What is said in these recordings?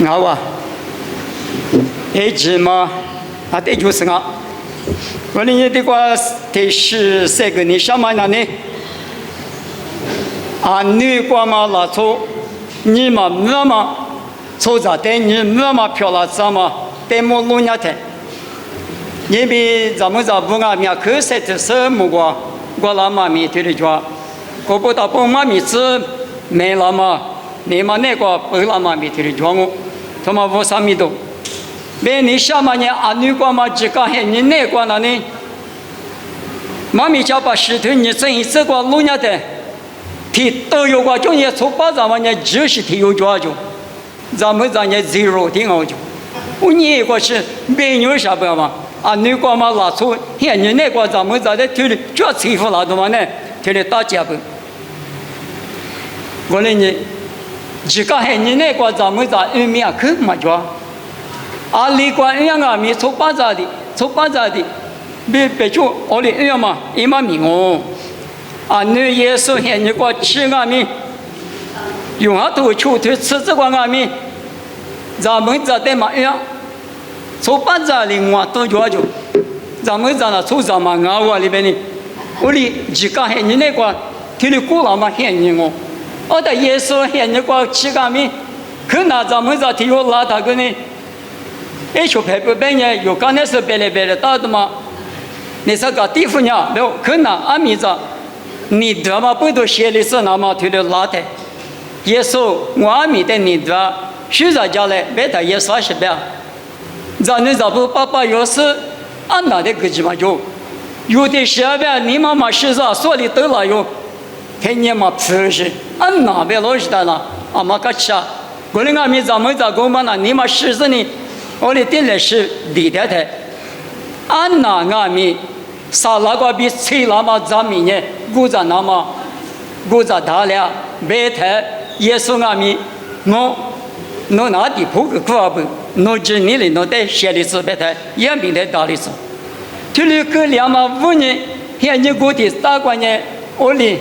好啊，一直嘛，对就是我。我那的话，第14个你什么呢？女瓜嘛拉错，你嘛没嘛，错在对你没嘛漂亮怎么？对么路伢的？因为咱们不按面口色的什么个，我拉妈咪对的说，我不到帮妈咪吃没拉嘛，你嘛那个不拉妈咪对的说我，他妈我啥咪都，别你什么呢？女瓜嘛只干黑你那个那呢？妈咪家把石头你整一这个路伢的。提都有个中间从把咱们呢就是提有抓住，咱们呢 zero 挺好就，我你个是没有啥办法女个嘛拉出，现你那个咱们在这推的这欺负老多嘛呢，推的打架不？我呢你，只个现你那个咱们在里面去嘛抓，里个一样米从把咋的，别说我的一样嘛，一嘛米哦。女耶稣现你个吃阿米，用头出头吃这个阿米，咱们在对嘛样，从巴扎里我都抓住，咱们在那从咱们我里边呢，我哩自家现你那个，听你古老嘛现你我的耶稣现你个吃阿米，可那咱们在听我拉他个呢，小朋友边呢有刚才是别的打的嘛，你说个地方呢，没有可那阿米在。你得嘛不都写的是那么推的拉的，耶稣我米的你得，实在家来别的耶稣是别，咱那咋不爸爸有事，那的个gì嘛有的时候呗，你妈妈是啥说的都了有，看你嘛不是，那别老是的了，嘛个吃，我那米咱们咋个嘛呢？你嘛是呢，我的店里是地的的，那米。啥那个比吹那么咱们呢？古在那么，古在大了，别太耶稣阿弥，我拿地铺个锅不，我只你哩，我得写的是别太，也没得道理是。这里个两嘛5年，现在古的大关呢，我哩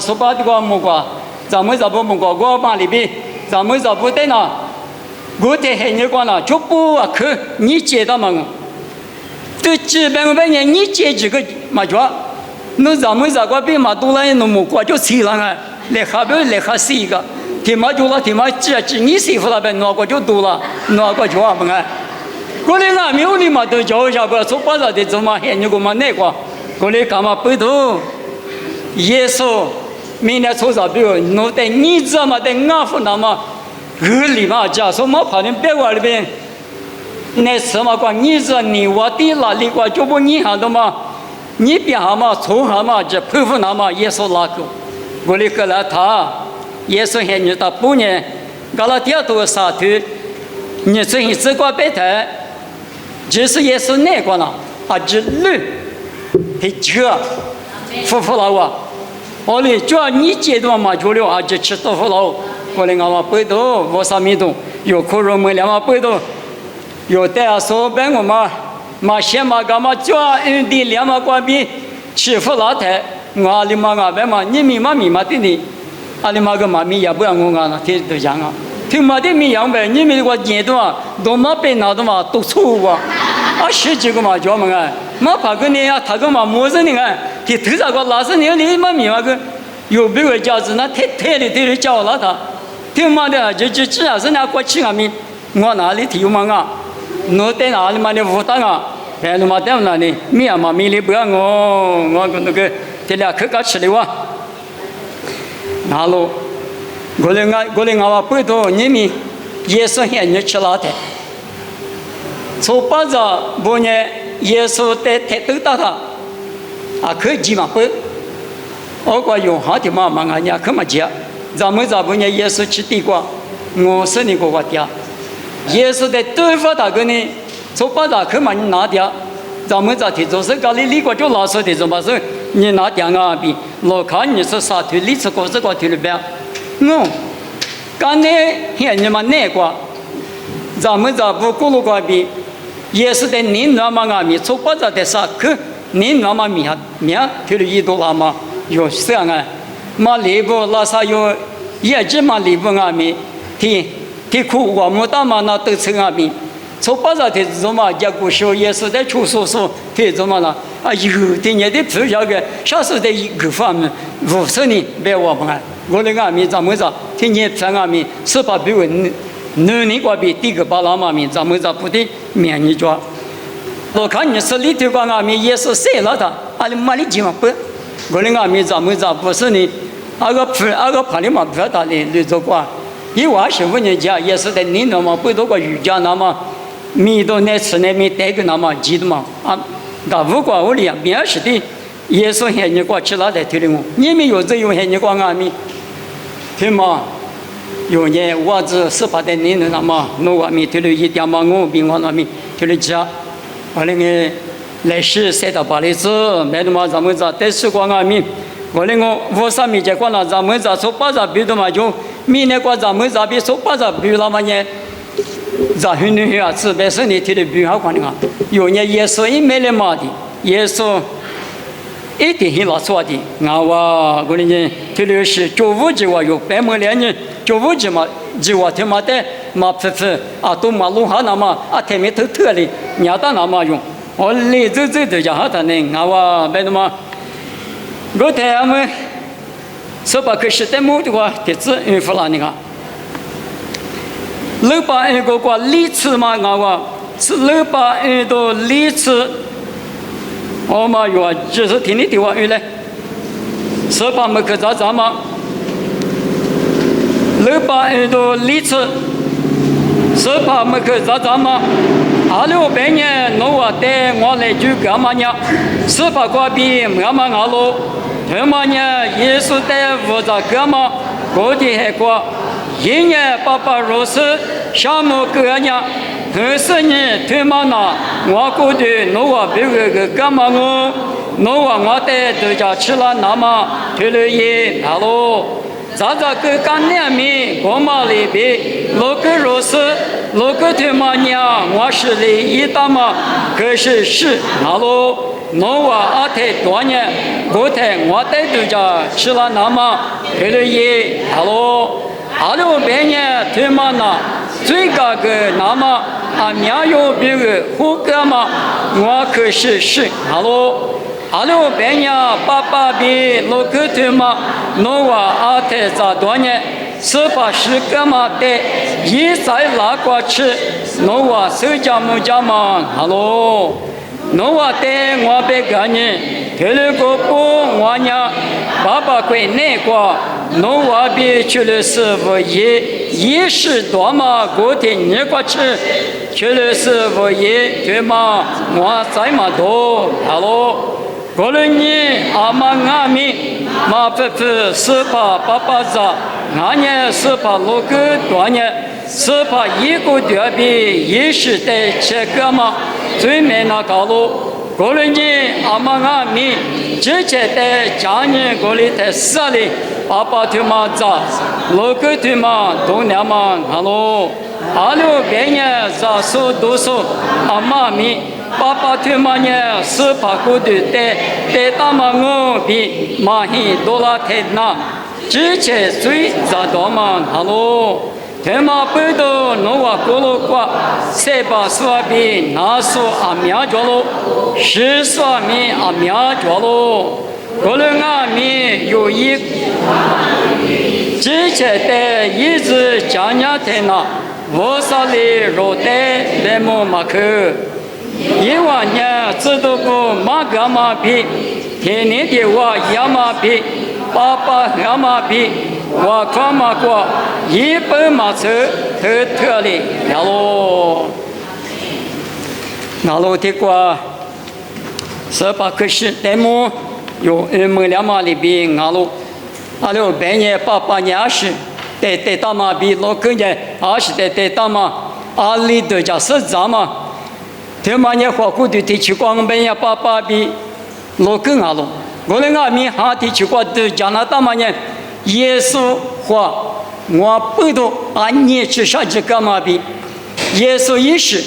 说把这个木瓜，咱们这不木瓜，我把里边，咱们这不得呢，古的现在关了，就不去你接到嘛。对基本上你接这个嘛抓，那咱们这个比嘛多了，那么过就起了啊，来下边来下4个，天嘛多了，天嘛这你媳妇那边拿过就多了，拿过抓嘛啊，过来俺没有你嘛都叫下边说把这的怎么现你个嘛那个，过来干嘛不多，耶稣明天抽啥表，那得你这么得俺夫那么，里嘛家说嘛跑到别个里边。那什么个？你这你我的那里个就不你喊的嘛？你别喊嘛，从喊嘛，这佩服那嘛，耶稣那个，我哩个来他，耶稣喊你到不呢？搞了第二多啥头？你这这个白台，就是耶稣那个呢？这路，他这，服了我。我哩叫你接到嘛就了，这吃豆腐了。我哩俺嘛背到，我啥没懂，有苦肉没两嘛背到。有的说别我嘛先嘛干嘛叫人的两嘛关闭欺负老太，我里嘛别嘛你咪嘛的你，里嘛个嘛咪也不让我了，听都讲啊，听嘛的咪样呗，你们个年度啊，都嘛被那都嘛都错啊，10几个嘛叫嘛啊，嘛怕个你啊，他个嘛没事你啊，他头上个老是你嘛咪嘛个有别个价值那太的叫了他，听嘛的就只要是那过去啊咪，我哪里听嘛啊？我在哪里嘛的负担啊？哎，那么在哪里？米啊嘛米里不要我那个这俩可搞吃的哇。那路，我嘞我不多，你们耶稣喊你吃老的。从巴扎不呢？耶稣在抬头到他，可以嘛不？我个用好的嘛俺家可么接？咱们这不呢？耶稣吃地瓜，我是你个爹。耶稣在对付他个呢，从把他去嘛你拿掉，咱们这提就是搞你里国就老说的怎么说？你拿掉啊比老看你是啥腿，你是个这个腿里边，刚才现你们那个，咱们这不咕噜个比，也是在你那么啊米，从把这的啥去，你那么米腿里一多了嘛，有这样啊，嘛里部拉萨有也只嘛里部啊米，提。提苦我们大嘛那都成阿弥。从巴扎的怎么结果说也是在出说的怎么了啊？有的年的不晓得，啥时候的一个方面50年别我们啊，我那个阿弥怎么着？天年偏阿弥是把比我能力过比第个巴拉嘛弥怎么着不得免你抓？我看你是里头个阿弥也是谁了的？阿里马里几嘛不？我那个阿弥怎么着不是你？阿个帕里嘛不要打的你做过？一万15年前也是在你那么不多个瑜伽那么。米都那次那米带个那么记得嘛啊，那如果我俩面试的，也是喊你过去了在推的我，你们有只有喊你过俺们，对吗？有年我只18的年那么，我们推了一点嘛，我比我那米推了家，我那个来时3到8的子，没那么咱们这但是过俺们，我那个50米结果那咱们这说把这比的嘛就，明年过咱们这比说把这比了嘛呢？在很多人啊，自白是你提的比较快的啊。有年耶稣一买了嘛的，耶稣一定很老错的。我那人提的是95级我有100多年，95级嘛，级我他妈的嘛啊，都马路上那么啊，他们都特的，伢子那么用。我来走的家伙他呢，我别那么，我他们说把可是在某的话，这次服了那个。681个历次嘛，我是681的历次，我嘛有就是听你的话原来，18没可咋咋嘛，681的历次，18没可咋咋嘛，2600年我带我来就干嘛呢？18个比俺们俺喽，他妈呢耶稣带我在干嘛？我的还过。一年800如是，项目个年，20年他妈那我过去我别个干嘛我带大家吃了那么推了一哈喽，咱个干年米我嘛里边6个如是，6个他妈娘我是里一大嘛，可是哈喽。我阿太多年，我带大家吃了那么推了一哈喽。2600年他妈那最高个那么啊苗有别个胡个嘛，我可是哈喽，2600年800比6个他妈，我阿太咋多年，18个嘛的，一再拉过去，我手家木家嘛哈喽。我带我别个人，推了个不我娘，爸爸归那个，我别去了师傅一时多嘛，过天你过去了师傅对嘛，我在嘛多，哈喽，过了你阿妈阿弥，马夫妇18爸子，俺年186个多年。18一个月比一时代7个嘛，最美那高路，过了年阿妈阿弥，之前的家人过来在4里，爸爸他妈咋，6个他妈都那么哈喽，2600年咋说都说阿妈咪，爸爸他妈呢18个的带大嘛我比马hin多拉太那，之前最咋多嘛哈喽。他妈不都弄我过路过，3把说比那说阿苗着喽，10说米阿苗着喽，过了阿米有一，之前的一直讲讲的那，我啥里肉带来么马克，1万年知道不马个马比，天天的我亚马比，爸爸亚马比。我看嘛过100马车特里呀喽，那路的过18个是代目有门2马里边那路，2600年88年20带大马比6个年20带大马阿里的家是咋嘛？他妈年花鼓的地区光本呀88比6个那路，我那阿米哈地区过的加拿大嘛呢？耶稣话，我不懂啊！你去啥子干嘛比？耶稣一世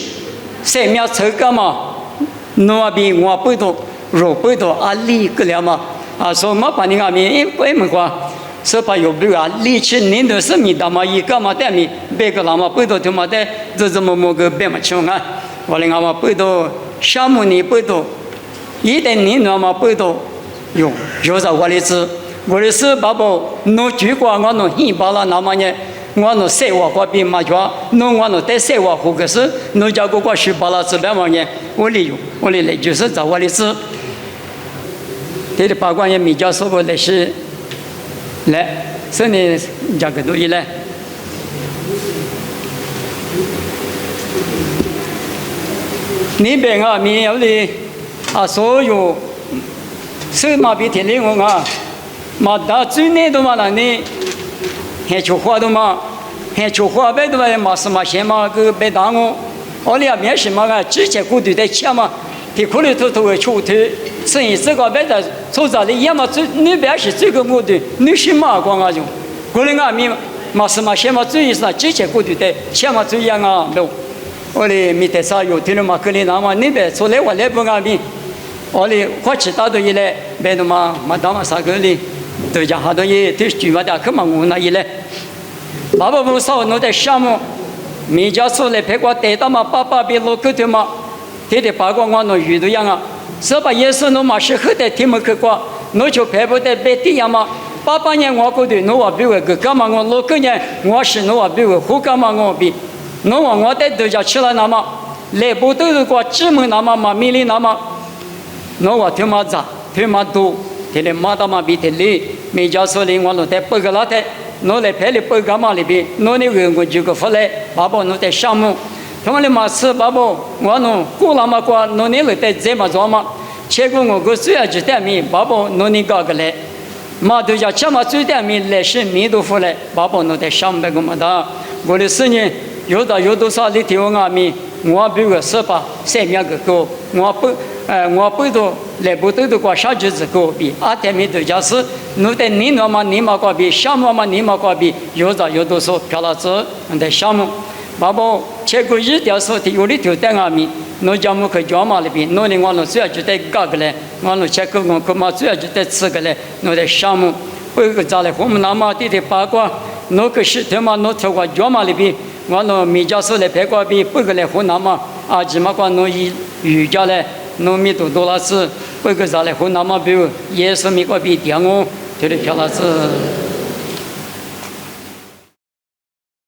3秒车干嘛？我比我不懂，肉不懂啊！理个了嘛？啊，说嘛把你阿弥为么话？是怕有不啊，离去年的是米大嘛，一个嘛带米，别个那么不多他妈的，这么个别么穷啊，我嘞俺们不多，项目你不多，一点年那么不多，有着我的子，我的是爸爸，侬举过我侬一把了那么呢。我侬生活过比嘛着，侬我侬在生活过个是，侬家个十八了子两万年，我哩来就是找我的子，这里八卦也米家说过来是，来，是你家个东西来，你别啊，米有的啊，所有是嘛比天灵我啊，嘛打最难的嘛那你。还出花的嘛，还出花呗的嘛，嘛是嘛些嘛个别当我，我俩面是嘛个直接过对的钱嘛，提苦里头的出头，所以这个别的做啥的也嘛最那边是这个目的，你是嘛光啊就，过来俺们嘛是嘛些嘛最是直接过对的钱嘛最样啊没有，我哩没得啥有听了嘛可能那嘛那边出来我来不俺们，我哩花起大多一来，别的嘛当嘛啥个哩。对家好多也都举办的，可忙我那一来，爸爸不少弄的项目，每家出来陪我带到嘛，爸爸别落个的嘛，天天八卦我弄鱼的样啊，是把也是弄嘛是后的听没去过，弄就陪不得别的样嘛，爸爸年我过的弄我比我个干嘛我落个年我是弄我比我胡干嘛我比，弄我在对家吃了那么，来不都是过纸门那么嘛，米里那么，弄我听嘛杂，听嘛多。天天马达嘛比天里，每家说的我弄在不个老太，弄来拍的不干嘛里边，弄那个我就个回来，爸爸弄在项目，他们的嘛是爸爸我弄过了嘛过，弄那个在这么做嘛，结果我个虽然就带米，爸爸弄那个个来，嘛都叫这么最带米来是米都回来，爸爸弄在项目那个嘛的，我的事情有多少的地方啊米，我比如说把3面个够，我不都来不都过小日子过比，天面都讲是，侬在你那么你嘛过比，项目嘛你嘛过比，有多少漂了子，在项目，爸爸结果一条说的有的条在外面，侬家么去家嘛里边，侬的我侬主要就在搞个嘞，我侬结果我嘛主要就在吃个嘞，侬在项目，不个咋嘞，我们那么的八卦，侬个是他妈侬跳过家嘛里边，我侬米家说来拍过比，不个嘞湖南嘛，起码过侬以瑜伽嘞。农民多了是，不个啥嘞？湖南嘛比如也是美国比点我，就是漂了是。